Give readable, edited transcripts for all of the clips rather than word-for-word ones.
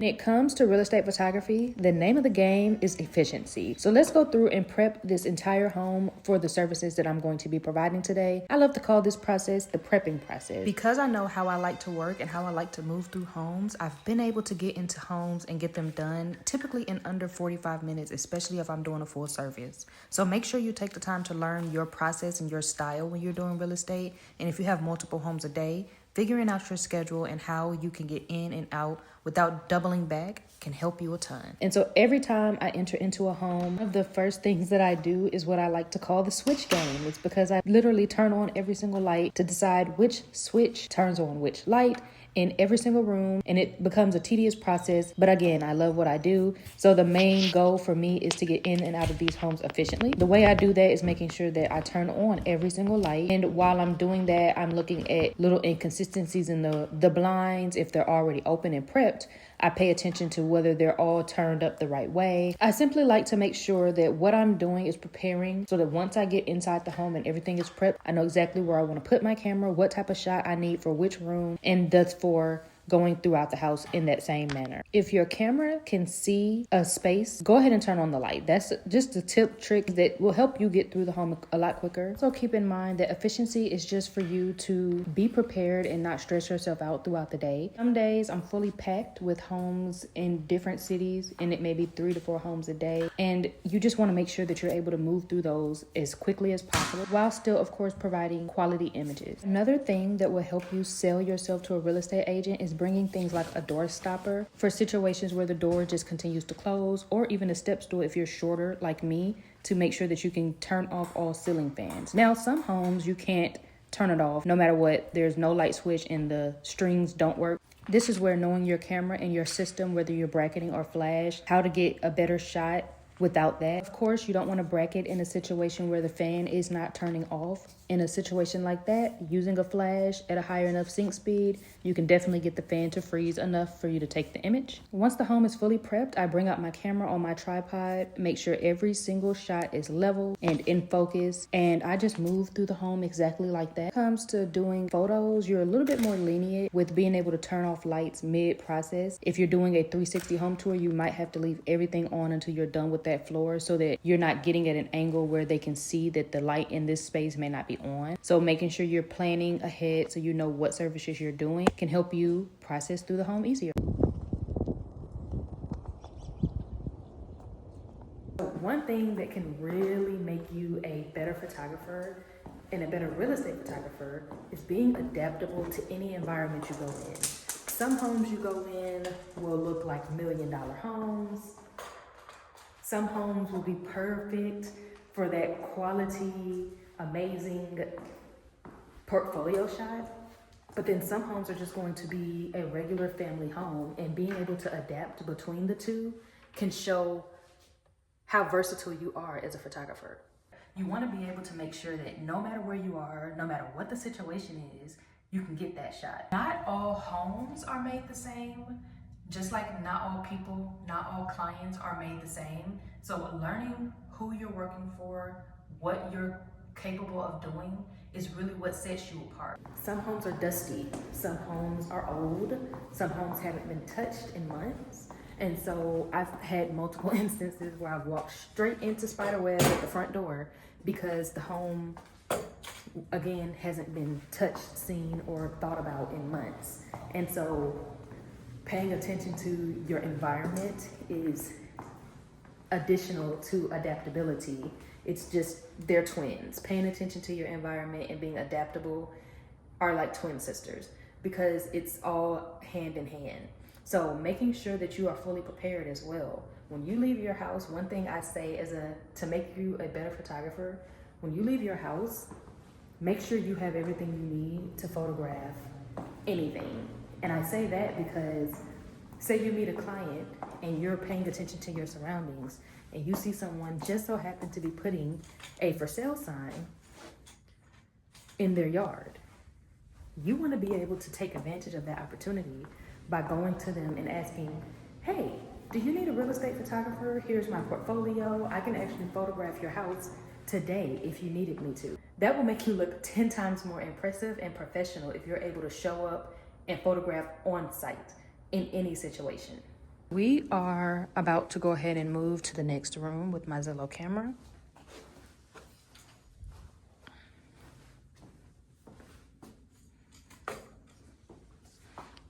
When it comes to real estate photography, the name of the game is efficiency. So let's go through and prep this entire home for the services that I'm going to be providing today. I love to call this process the prepping process. Because I know how I like to work and how I like to move through homes, I've been able to get into homes and get them done typically in under 45 minutes, especially if I'm doing a full service. So make sure you take the time to learn your process and your style when you're doing real estate. And if you have multiple homes a day, figuring out your schedule and how you can get in and out without doubling back can help you a ton. And so every time I enter into a home, one of the first things that I do is what I like to call the switch game. It's because I literally turn on every single light to decide which switch turns on which light in every single room, and it becomes a tedious process. But again, I love what I do. So the main goal for me is to get in and out of these homes efficiently. The way I do that is making sure that I turn on every single light. And while I'm doing that, I'm looking at little inconsistencies in the blinds. If they're already open and prepped, I pay attention to whether they're all turned up the right way. I simply like to make sure that what I'm doing is preparing so that once I get inside the home and everything is prepped, I know exactly where I want to put my camera, what type of shot I need for which room, and thus for going throughout the house in that same manner. If your camera can see a space, go ahead and turn on the light. That's just a tip trick that will help you get through the home a lot quicker. So keep in mind that efficiency is just for you to be prepared and not stress yourself out throughout the day. Some days I'm fully packed with homes in different cities, and it may be 3 to 4 homes a day. And you just want to make sure that you're able to move through those as quickly as possible while still, of course, providing quality images. Another thing that will help you sell yourself to a real estate agent is bringing things like a door stopper for situations where the door just continues to close, or even a step stool if you're shorter like me, to make sure that you can turn off all ceiling fans. Now, some homes you can't turn it off no matter what. There's no light switch and the strings don't work. This is where knowing your camera and your system, whether you're bracketing or flash, how to get a better shot without that. Of course, you don't want to bracket in a situation where the fan is not turning off. In a situation like that, using a flash at a higher enough sync speed, you can definitely get the fan to freeze enough for you to take the image. Once the home is fully prepped, I bring out my camera on my tripod, make sure every single shot is level and in focus, and I just move through the home exactly like that. When it comes to doing photos, you're a little bit more lenient with being able to turn off lights mid-process. If you're doing a 360 home tour, you might have to leave everything on until you're done with that floor so that you're not getting at an angle where they can see that the light in this space may not be on. So making sure you're planning ahead so you know what services you're doing can help you process through the home easier. One thing that can really make you a better photographer and a better real estate photographer is being adaptable to any environment you go in. Some homes you go in will look like $1 million homes. Some homes will be perfect for that quality, amazing portfolio shot. But then some homes are just going to be a regular family home, and being able to adapt between the two can show how versatile you are as a photographer. You want to be able to make sure that no matter where you are, no matter what the situation is, you can get that shot. Not all homes are made the same. Just like not all people, not all clients are made the same. So learning who you're working for, what you're capable of doing is really what sets you apart. Some homes are dusty, some homes are old, some homes haven't been touched in months. And so I've had multiple instances where I've walked straight into spiderweb at the front door because the home, again, hasn't been touched, seen, or thought about in months. And so paying attention to your environment is additional to adaptability. It's just, they're twins. Paying attention to your environment and being adaptable are like twin sisters because it's all hand in hand. So making sure that you are fully prepared as well. When you leave your house, one thing I say to make you a better photographer, when you leave your house, make sure you have everything you need to photograph anything. And I say that because say you meet a client and you're paying attention to your surroundings and you see someone just so happen to be putting a for sale sign in their yard. You want to be able to take advantage of that opportunity by going to them and asking, hey, do you need a real estate photographer? Here's my portfolio. I can actually photograph your house today if you needed me to. That will make you look 10 times more impressive and professional if you're able to show up and photograph on site in any situation. We are about to go ahead and move to the next room with my Zillow camera.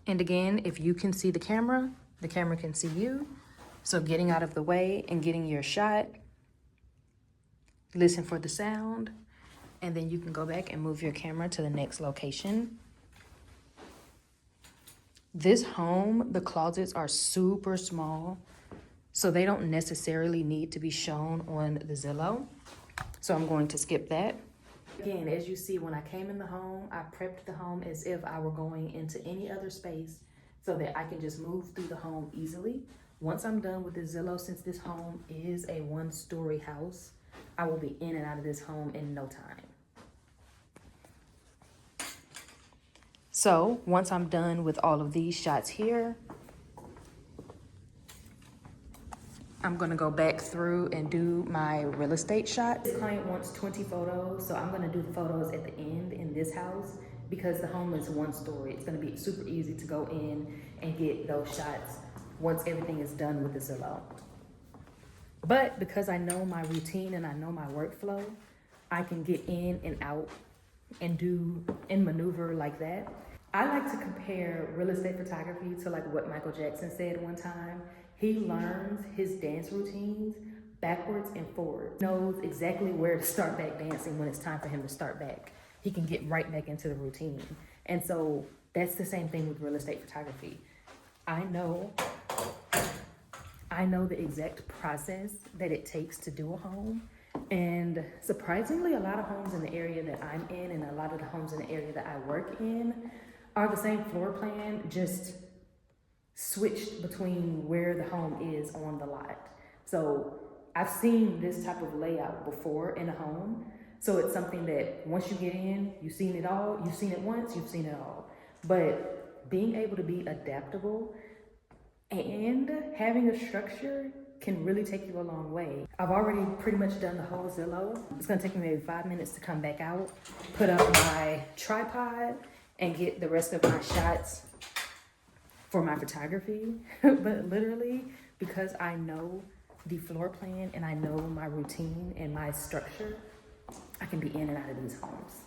And again, if you can see the camera can see you. So getting out of the way and getting your shot, listen for the sound, and then you can go back and move your camera to the next location. This home, the closets are super small, so they don't necessarily need to be shown on the Zillow. So I'm going to skip that. Again, as you see, when I came in the home, I prepped the home as if I were going into any other space so that I can just move through the home easily. Once I'm done with the Zillow, since this home is a one-story house, I will be in and out of this home in no time. So once I'm done with all of these shots here, I'm gonna go back through and do my real estate shot. This client wants 20 photos, so I'm gonna do the photos at the end in this house because the home is one story. It's gonna be super easy to go in and get those shots once everything is done with the Zillow. But because I know my routine and I know my workflow, I can get in and out and maneuver like that. I like to compare real estate photography to like what Michael Jackson said one time. He learns his dance routines backwards and forwards. He knows exactly where to start back dancing when it's time for him to start back. He can get right back into the routine. And so that's the same thing with real estate photography. I know the exact process that it takes to do a home. And surprisingly, a lot of homes in the area that I'm in and a lot of the homes in the area that I work in are the same floor plan, just switched between where the home is on the lot. So I've seen this type of layout before in a home. So it's something that once you get in, you've seen it all, you've seen it once, you've seen it all. But being able to be adaptable and having a structure can really take you a long way. I've already pretty much done the whole Zillow. It's gonna take me maybe 5 minutes to come back out, put up my tripod, and get the rest of my shots for my photography. But literally, because I know the floor plan and I know my routine and my structure, I can be in and out of these homes.